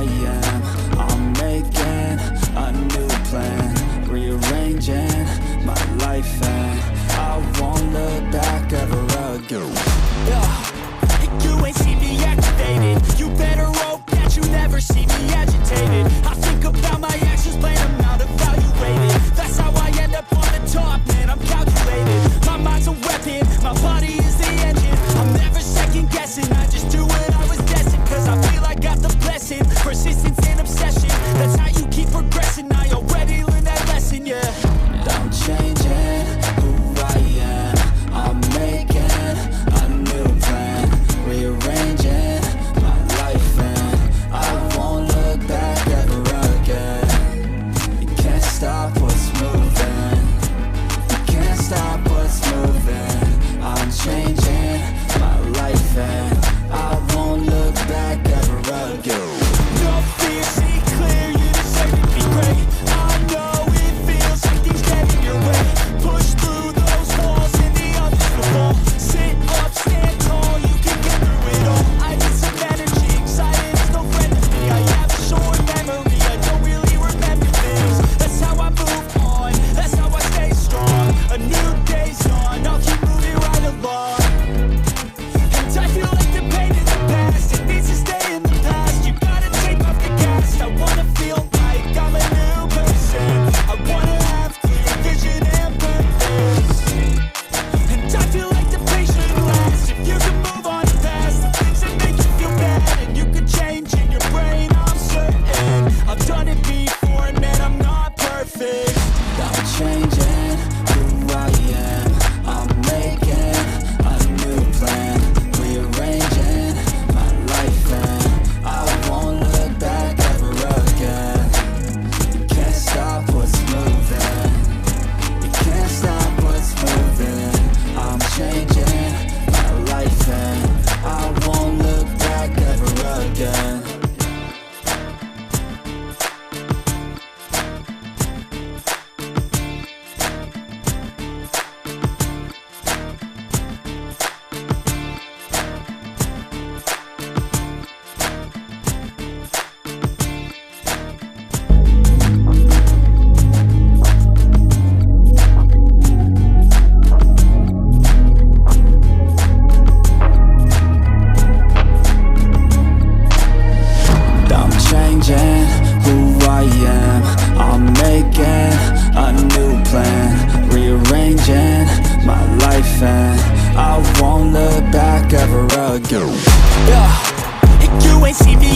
am. I'm making a new plan, rearranging my life, and I won't look back ever again. You ain't see me activated. You better hope that you never see me agitated. I think about my actions, plan them out, evaluated. That's how I end up on the top, man, I'm calculated. My mind's a weapon, my body is the engine. I'm never second guessing, I just do what I was destined. Cause I feel I got the blessing, persistence and obsession. That's how you keep progressing, I already learned that lesson, yeah. I'm changing who I am. I'm making a new plan, rearranging my life, and I won't look back ever again. You can't stop what's moving. You can't stop what's moving. I'm changing my life, and I won't look back ever again. No fear, see clear, you deserve to be great. I know it feels like things get in your way. Push through those walls and the others will fall. Sit up, stand tall, you can get through it all. I need some energy, excited is no friend to me. I have a short memory, I don't really remember things. That's how I move on, that's how I stay strong. A new day's on, I'll keep moving right along. And I feel like the pain in the past, it needs to stay in the past. You gotta take off the gas. I wanna feel like I'm a new person. I wanna have clear vision and purpose. And I feel like the pain shouldn't last. If you can move on past the things that make you feel bad, and you can change in your brain, I'm certain. I've done it before, and man, I'm not perfect. I'm changing who I am. I'm making a new plan, rearranging my life, and I won't look back ever again. You can't stop what's moving. You can't stop what's moving. I'm changing my life, and I won't look back ever again. I'm changing who I am. I'm making a new plan, rearranging my life, and I won't look back ever again. You ain't see me